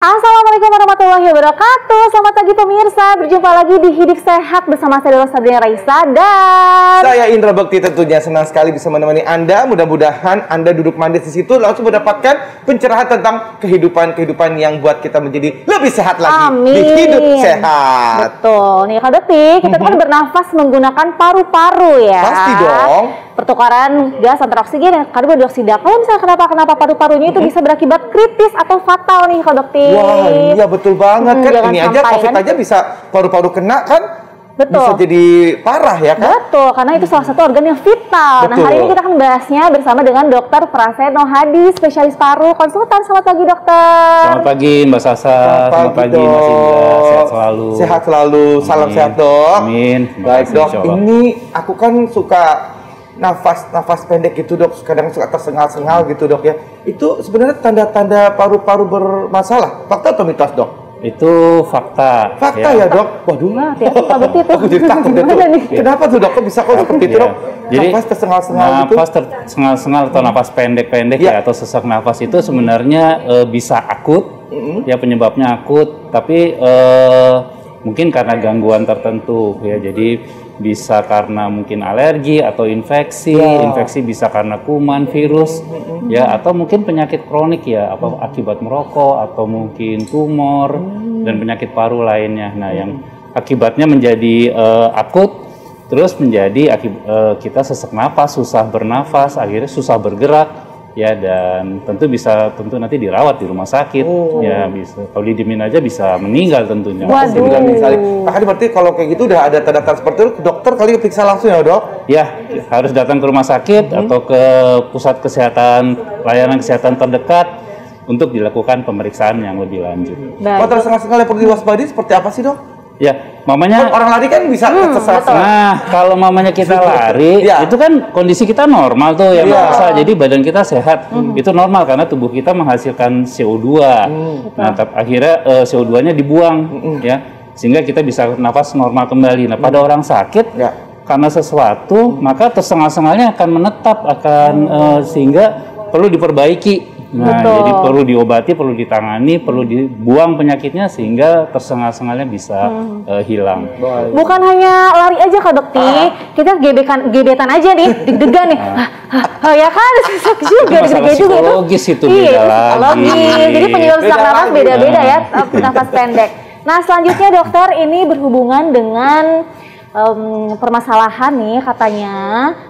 Assalamualaikum warahmatullahi wabarakatuh. Selamat pagi pemirsa. Berjumpa lagi di Hidup Sehat bersama saya Sabrina Raisa dan saya Indra Bekti. Tentunya senang sekali bisa menemani Anda. Mudah-mudahan Anda duduk manis di situ langsung mendapatkan pencerahan tentang kehidupan yang buat kita menjadi lebih sehat lagi. Amin. Di Hidup Sehat. Betul. Nih Kak Bekti, kita kan bernafas menggunakan paru-paru ya. Pasti dong. Pertukaran gas antara oksigen dan karbon dioksida. Kalau misalnya kenapa paru-parunya itu bisa berakibat kritis atau fatal nih Kak Bekti. Wah, iya betul banget kan. Ini aja COVID kan? aja bisa paru-paru kena kan? Betul. Bisa jadi parah ya kan? Betul, karena itu salah satu organ yang vital. Betul. Nah, hari ini kita akan bahasnya bersama dengan Dr. Prasetno Hadi, spesialis paru konsultan. Selamat pagi, dokter. Selamat pagi, Mbak Sasa. Selamat pagi, Mas Indra. Sehat selalu. Sehat selalu. Salam sehat, dok. Amin. Baik, dok. Ini aku kan suka nafas pendek gitu, dok. Kadang suka tersengal-sengal gitu, dok ya. Itu sebenarnya tanda-tanda paru-paru bermasalah. Fakta atau mitos, dok? Itu fakta. Fakta ya, dok? Waduh. Hati-hati Pak Bekti tuh. Aku jadi takut deh, dok. Kenapa tuh, dok? Kok bisa seperti itu, dok? Jadi nafas tersengal-sengal gitu? Nafas tersengal-sengal atau nafas pendek-pendek ya, atau sesak nafas itu sebenarnya bisa akut, ya penyebabnya akut, tapi mungkin karena gangguan tertentu ya, jadi bisa karena mungkin alergi atau infeksi, infeksi bisa karena kuman, virus, ya, atau mungkin penyakit kronik ya, apa akibat merokok atau mungkin tumor dan penyakit paru lainnya. Nah, yang akibatnya menjadi akut, terus menjadi kita sesak napas, susah bernafas, akhirnya susah bergerak. Ya, dan tentu nanti dirawat di rumah sakit. Ya, bisa kalau didiemin aja bisa meninggal tentunya. Waduh. Makanya berarti kalau kayak gitu udah ada tanda-tanda seperti itu, dokter kali periksa langsung ya, dok? Ya, harus datang ke rumah sakit atau ke pusat kesehatan, layanan kesehatan terdekat untuk dilakukan pemeriksaan yang lebih lanjut. Kalau tersengal-sengal yang perlu diwaspadai seperti apa sih, dok? Ya, mamanya orang lari kan bisa tersesat. Nah, kalau mamanya kita lari, itu kan kondisi kita normal tuh ya, biasa. Jadi badan kita sehat, itu normal karena tubuh kita menghasilkan CO2. Nah, akhirnya CO2-nya dibuang, ya, sehingga kita bisa nafas normal kembali. Nah, pada orang sakit, karena sesuatu, maka tersengal-sengalnya akan menetap, sehingga perlu diperbaiki. Nah, jadi perlu diobati, perlu ditangani, perlu dibuang penyakitnya sehingga tersengal-sengalnya bisa hilang. Bukan hanya lari aja Kak Bekti, kita gebetan aja nih, deg-degan nih. Ya kan, susah juga, masalah psikologis itu beda lagi. Jadi penyebab sesak nafas beda-beda ya, nafas pendek. Nah, selanjutnya dokter, ini berhubungan dengan permasalahan nih, katanya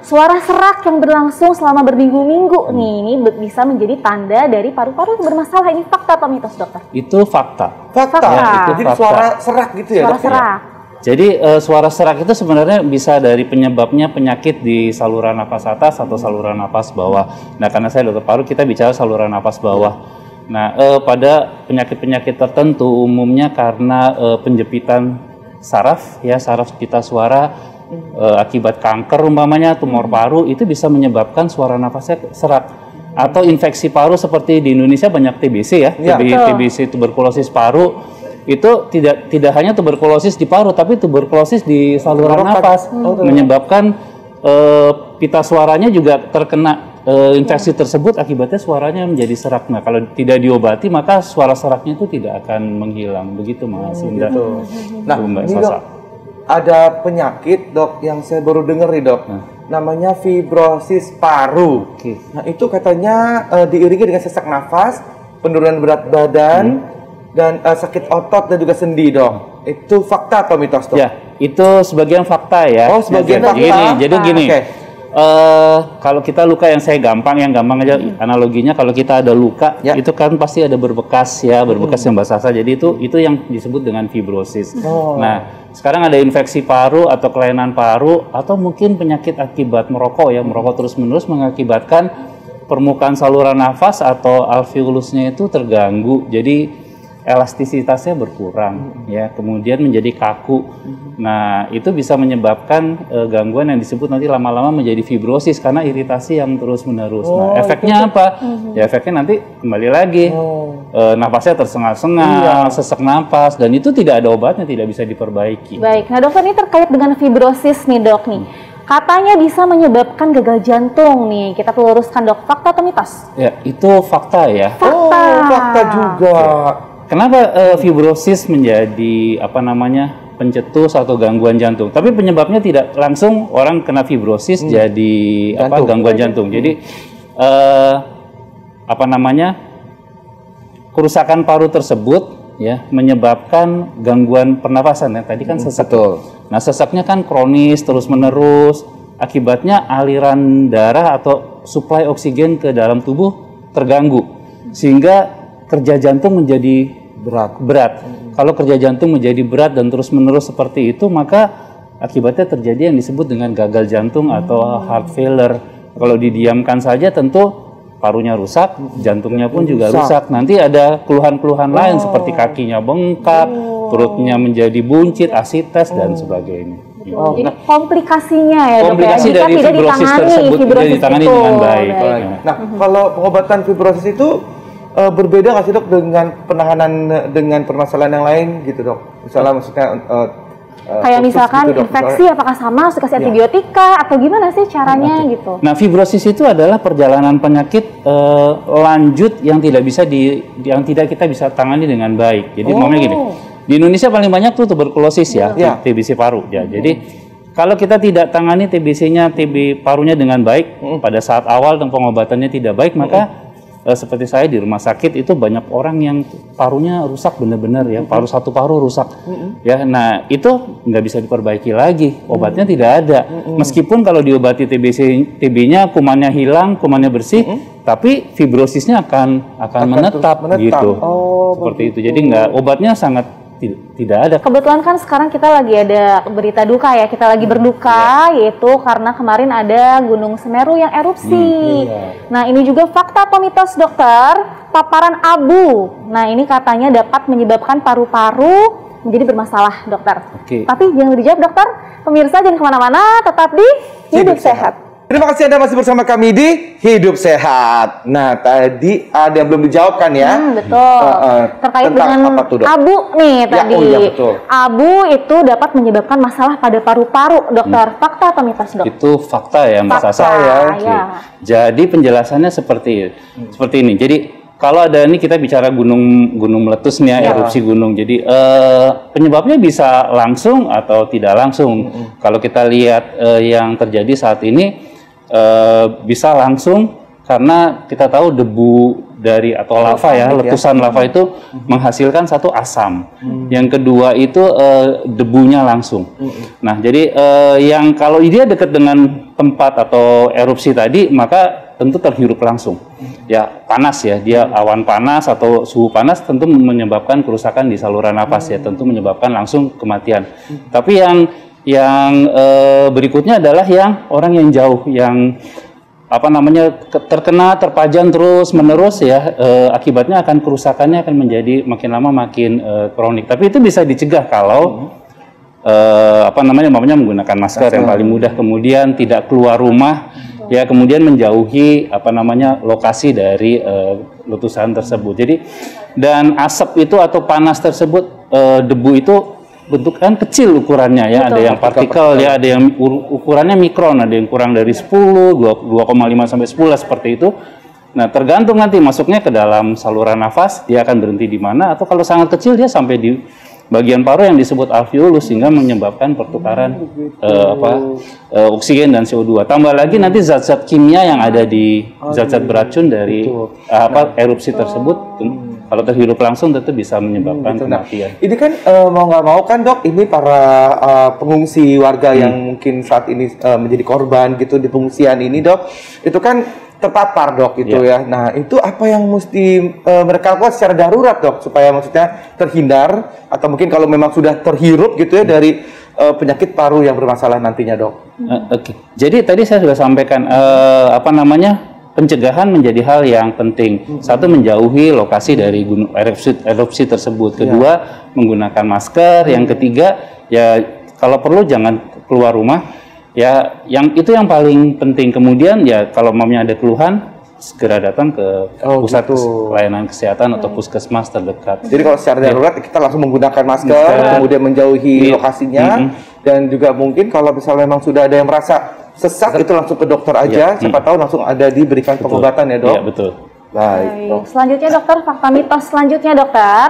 suara serak yang berlangsung selama berminggu-minggu nih, ini bisa menjadi tanda dari paru-paru bermasalah. Ini fakta atau mitos, dokter? Itu fakta. Fakta. Ya, itu jadi fakta. suara serak gitu ya, suara dok? serak. Jadi suara serak itu sebenarnya bisa dari penyebabnya penyakit di saluran napas atas atau saluran napas bawah. Nah, karena saya dokter paru, kita bicara saluran napas bawah. Nah, pada penyakit-penyakit tertentu umumnya karena penjepitan saraf pita suara, akibat kanker umpamanya, tumor paru, itu bisa menyebabkan suara nafasnya serak. Atau infeksi paru seperti di Indonesia banyak TBC ya, TBC tuberkulosis paru. Itu tidak hanya tuberkulosis di paru, tapi tuberkulosis di saluran nafas, menyebabkan pita suaranya juga terkena infeksi tersebut, akibatnya suaranya menjadi serak. Nah, kalau tidak diobati maka suara seraknya itu tidak akan menghilang. Begitu, Mas Indra. Nah, ini dok, ada penyakit, dok, yang saya baru dengar nih, dok. Namanya fibrosis paru. Nah, itu katanya diiringi dengan sesak nafas, penurunan berat badan, dan sakit otot dan juga sendi, dok. Itu fakta atau mitos, dok? Ya, itu sebagian fakta ya. Oh, sebagian fakta. Jadi gini. Kalau kita luka, yang gampang aja analoginya, kalau kita ada luka, itu kan pasti ada berbekas ya, berbekas yang basah. Jadi itu yang disebut dengan fibrosis. Nah, sekarang ada infeksi paru atau kelainan paru atau mungkin penyakit akibat merokok ya, merokok terus-menerus mengakibatkan permukaan saluran nafas atau alveolusnya itu terganggu. Jadi elastisitasnya berkurang ya, kemudian menjadi kaku. Nah, itu bisa menyebabkan gangguan yang disebut nanti lama-lama menjadi fibrosis karena iritasi yang terus-menerus. Nah, efeknya apa? Ya, efeknya nanti kembali lagi nafasnya tersengal-sengal, sesak napas, dan itu tidak ada obatnya, tidak bisa diperbaiki. Baik, nah dokter, ini terkait dengan fibrosis nih, dok nih. Katanya bisa menyebabkan gagal jantung nih. Kita luruskan, dok. Fakta atau mitos? Ya, itu fakta ya. Fakta. Oh, fakta juga. kenapa fibrosis menjadi apa namanya pencetus atau gangguan jantung? Tapi penyebabnya tidak langsung orang kena fibrosis jadi apa gangguan jantung. Jadi apa namanya kerusakan paru tersebut ya menyebabkan gangguan pernafasan ya. Tadi kan sesak. Nah sesaknya kan kronis terus menerus. Akibatnya aliran darah atau suplai oksigen ke dalam tubuh terganggu sehingga kerja jantung menjadi berat. Kalau kerja jantung menjadi berat dan terus-menerus seperti itu, maka akibatnya terjadi yang disebut dengan gagal jantung atau heart failure. Kalau didiamkan saja tentu parunya rusak, jantungnya pun juga rusak. Nanti ada keluhan-keluhan lain seperti kakinya bengkak, perutnya menjadi buncit, asites dan sebagainya. Jadi komplikasinya ya dok komplikasi ya, jika dari tidak fibrosis ditangani tersebut tidak fibrosis ditangani itu. dengan baik. Nah, kalau pengobatan fibrosis itu berbeda nggak sih dok dengan penanganan dengan permasalahan yang lain gitu dok? Misalnya maksudnya kayak misalkan gitu, dok, infeksi apakah sama harus dikasih antibiotika atau gimana sih caranya gitu? Nah, fibrosis itu adalah perjalanan penyakit lanjut yang tidak kita bisa tangani dengan baik. Jadi namanya gini. Di Indonesia paling banyak tuh tuberkulosis ya, TBC paru ya. Jadi kalau kita tidak tangani TB parunya dengan baik pada saat awal dan pengobatannya tidak baik, maka seperti saya di rumah sakit itu banyak orang yang parunya rusak benar-benar ya, satu paru rusak. Ya, nah itu nggak bisa diperbaiki lagi, obatnya tidak ada. Meskipun kalau diobati TB-nya kumannya hilang, kumannya bersih, tapi fibrosisnya akan menetap gitu. Seperti itu. Jadi obatnya sangat tidak ada. Kebetulan kan sekarang kita lagi ada berita duka ya, kita lagi berduka yaitu karena kemarin ada Gunung Semeru yang erupsi. Nah ini juga fakta atau mitos dokter, paparan abu. Nah ini katanya dapat menyebabkan paru-paru menjadi bermasalah dokter. Tapi jangan dijawab dokter, pemirsa jangan kemana-mana, tetap di Hidup Sehat. Terima kasih Anda masih bersama kami di Hidup Sehat. Nah, tadi ada yang belum dijawab kan ya? Betul. Terkait dengan abu nih tadi. Betul. Abu itu dapat menyebabkan masalah pada paru-paru, dokter. Fakta atau mitos, dok? Itu fakta ya, Mbak Sasa. Ya. Jadi penjelasannya seperti ini. Jadi kalau ada ini kita bicara gunung meletus nih ya, erupsi gunung. Jadi penyebabnya bisa langsung atau tidak langsung. Kalau kita lihat yang terjadi saat ini bisa langsung karena kita tahu debu dari atau lava ya, letusan lava itu menghasilkan satu asam. Yang kedua itu debunya langsung. Nah, jadi yang kalau dia dekat dengan tempat atau erupsi tadi, maka tentu terhirup langsung. Ya, panas ya, dia awan panas atau suhu panas tentu menyebabkan kerusakan di saluran napas ya, tentu menyebabkan langsung kematian. Tapi yang berikutnya adalah yang orang yang jauh, yang terkena terpajan terus menerus ya, akibatnya akan kerusakannya akan menjadi makin lama makin kronik. Tapi itu bisa dicegah kalau menggunakan masker yang paling mudah, kemudian tidak keluar rumah ya, kemudian menjauhi lokasi dari letusan tersebut. Jadi dan asap itu atau panas tersebut, debu itu bentukan kecil ukurannya ya, ada yang partikel ya, ada yang ukurannya mikron, ada yang kurang dari 10, 2,5 sampai 10 seperti itu. Nah, tergantung nanti masuknya ke dalam saluran nafas, dia akan berhenti di mana, atau kalau sangat kecil dia sampai di bagian paru yang disebut alveolus sehingga menyebabkan pertukaran oksigen dan CO2. Tambah lagi nanti zat-zat kimia yang ada di zat-zat beracun dari erupsi tersebut. Kalau terhirup langsung tentu bisa menyebabkan kematian. Ini kan mau nggak mau kan dok, ini para pengungsi warga yang mungkin saat ini menjadi korban gitu di pengungsian ini dok, itu kan terpapar dok gitu ya. Nah itu apa yang mesti mereka lakukan secara darurat dok, supaya maksudnya terhindar atau mungkin kalau memang sudah terhirup gitu ya dari penyakit paru yang bermasalah nantinya dok. Jadi tadi saya sudah sampaikan pencegahan menjadi hal yang penting. Satu, menjauhi lokasi dari gunung erupsi tersebut. Kedua, menggunakan masker. Yang ketiga, ya kalau perlu jangan keluar rumah. Ya, yang paling penting. Kemudian ya kalau mamanya ada keluhan, segera datang ke pusat pelayanan kesehatan atau puskesmas terdekat. Jadi kalau secara darurat kita langsung menggunakan masker, kemudian menjauhi lokasinya, dan juga mungkin kalau misalnya memang sudah ada yang merasa sesak itu langsung ke dokter aja, siapa tahu langsung ada diberikan pengobatan ya dok. Iya betul. Baik. Selanjutnya dokter, fakta mitos selanjutnya dokter.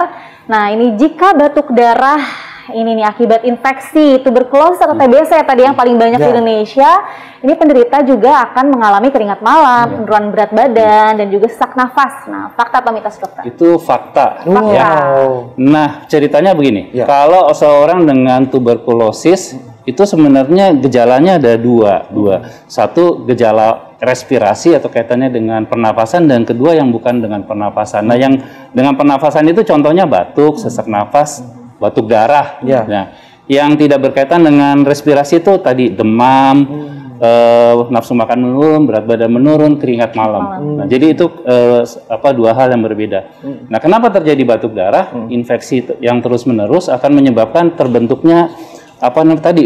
Nah ini jika batuk darah ini nih akibat infeksi tuberkulosis atau TBC ya tadi yang paling banyak di Indonesia, ini penderita juga akan mengalami keringat malam, penurunan berat badan, dan juga sesak nafas. Nah, fakta atau mitos dokter? Itu fakta. Fakta. Ya. Nah, ceritanya begini. Kalau seorang dengan tuberkulosis itu sebenarnya gejalanya ada dua. Satu gejala respirasi atau kaitannya dengan pernapasan, dan kedua yang bukan dengan pernapasan. Nah, yang dengan pernapasan itu contohnya batuk, sesak nafas, batuk darah. Nah, yang tidak berkaitan dengan respirasi itu tadi demam, nafsu makan menurun, berat badan menurun, keringat malam. Nah, jadi itu dua hal yang berbeda. Nah, kenapa terjadi batuk darah? Infeksi yang terus-menerus akan menyebabkan terbentuknya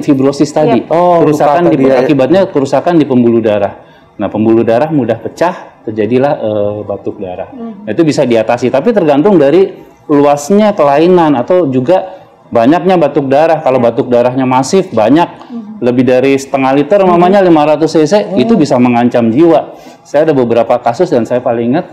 fibrosis tadi. Kerusakan akibatnya kerusakan di pembuluh darah. Nah, pembuluh darah mudah pecah, terjadilah batuk darah. Nah, itu bisa diatasi, tapi tergantung dari luasnya kelainan atau juga banyaknya batuk darah. Kalau batuk darahnya masif, banyak, lebih dari setengah liter, mamanya 500 cc, itu bisa mengancam jiwa. Saya ada beberapa kasus dan saya paling ingat,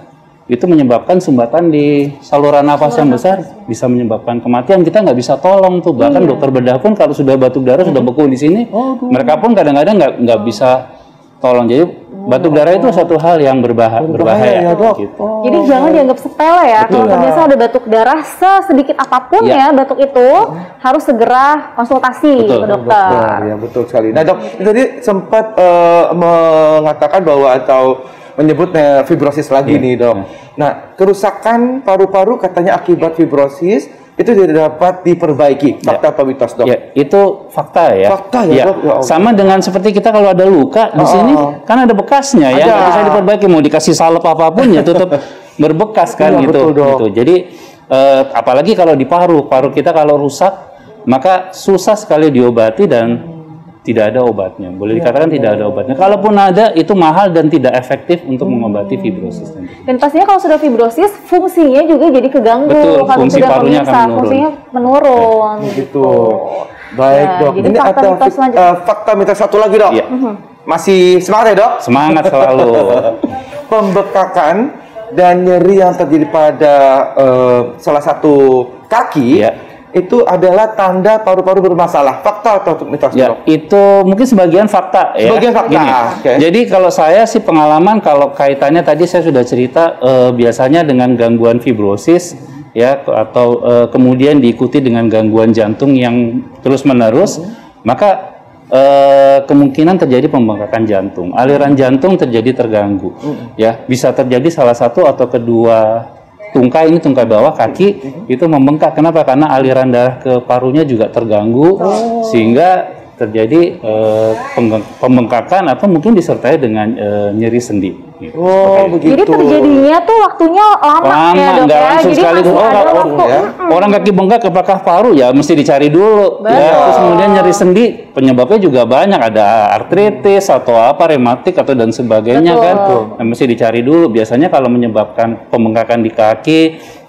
itu menyebabkan sumbatan di saluran nafas yang besar, bisa menyebabkan kematian. Kita nggak bisa tolong tuh, bahkan dokter bedah pun kalau sudah batuk darah, sudah beku di sini, mereka pun kadang-kadang nggak bisa tolong. Jadi batuk darah itu satu hal yang berbahaya ya, dok. gitu. Jadi jangan dianggap sepele ya. Kalau ternyata ada batuk darah sesedikit apapun ya batuk itu, harus segera konsultasi ke dokter. Ya, betul sekali. Nah dok, tadi sempat mengatakan bahwa atau menyebutnya fibrosis lagi nih dok. Nah, kerusakan paru-paru katanya akibat fibrosis itu tidak dapat diperbaiki. Fakta atau mitos dok? Ya, itu fakta ya. Fakta ya, dok. Ya, sama dengan seperti kita kalau ada luka di sini kan ada bekasnya ya, nggak bisa diperbaiki, mau dikasih salep apapun ya tetap berbekas kan gitu. Betul, dok. Gitu. Jadi apalagi kalau di paru kita kalau rusak maka susah sekali diobati dan tidak ada obatnya. Boleh dikatakan tidak ada obatnya. Kalaupun ada, itu mahal dan tidak efektif untuk mengobati fibrosis. Dan pastinya kalau sudah fibrosis, fungsinya juga jadi keganggu. Betul, kalau fungsi parunya akan menurun. Fungsinya menurun. Gitu. Baik dok. Jadi Ini ada fakta mitos satu lagi dok. Masih semangat ya dok? Semangat selalu. Pembekakan dan nyeri yang terjadi pada salah satu kaki itu adalah tanda paru-paru bermasalah. Fakta atau mitos? Ya, itu mungkin sebagian fakta ya. Sebagian fakta. Jadi kalau saya sih pengalaman, kalau kaitannya tadi saya sudah cerita biasanya dengan gangguan fibrosis ya, atau kemudian diikuti dengan gangguan jantung yang terus-menerus, maka kemungkinan terjadi pembengkakan jantung. Aliran jantung terjadi terganggu. Ya, bisa terjadi salah satu atau kedua tungkai, ini tungkai bawah kaki itu membengkak. Kenapa? Karena aliran darah ke parunya juga terganggu, sehingga terjadi pembengkakan atau mungkin disertai dengan nyeri sendi. Gitu. Begitu. Jadi terjadinya tuh waktunya lama ya dok nggak ya. langsung Jadi sekali. Orang kaki bengkak apakah paru ya mesti dicari dulu. Ya, terus kemudian nyeri sendi, penyebabnya juga banyak, ada artritis atau apa, rematik atau dan sebagainya kan. Nah, mesti dicari dulu. Biasanya kalau menyebabkan pembengkakan di kaki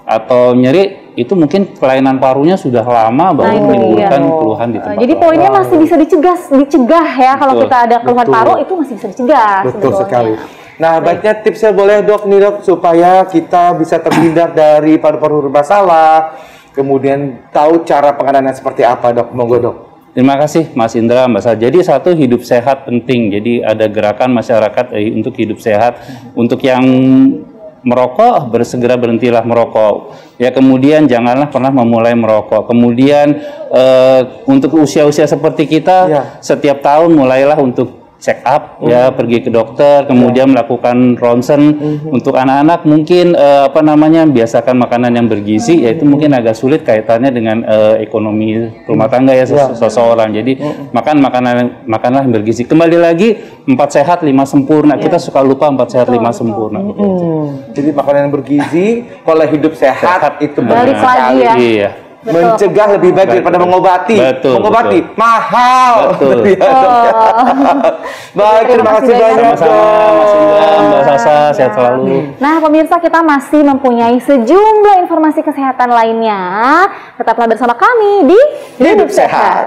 atau nyeri, itu mungkin kelainan parunya sudah lama baru menimbulkan keluhan di tempat. Jadi poinnya masih bisa dicegah ya. Kalau kita ada keluhan paru itu masih bisa dicegah. Betul sekali. Nah, baiknya tipsnya boleh dok nih dok, supaya kita bisa terhindar dari paru-paru bermasalah, kemudian tahu cara penanganan seperti apa dok, monggo dok. Terima kasih Mas Indra, Mbak Sal. Jadi satu, hidup sehat penting. Jadi ada gerakan masyarakat untuk hidup sehat. Untuk yang merokok, segera berhentilah merokok. Ya, kemudian janganlah pernah memulai merokok. Kemudian untuk usia-usia seperti kita, setiap tahun mulailah untuk check up, ya, pergi ke dokter, kemudian melakukan ronsen. Untuk anak-anak mungkin biasakan makanan yang bergizi, yaitu mungkin agak sulit kaitannya dengan ekonomi rumah tangga ya seseorang. Jadi makanlah yang bergizi. Kembali lagi 4 sehat 5 sempurna. Kita suka lupa 4 sehat 5 sempurna. Jadi makanan yang bergizi, pola hidup sehat itu balik lagi ya. Iya. Mencegah lebih baik daripada mengobati. Mengobati mahal. Baik, terima kasih banyak. Mbak Sasa, sehat selalu. Nah, pemirsa, kita masih mempunyai sejumlah informasi kesehatan lainnya. Tetaplah bersama kami di Hidup Sehat.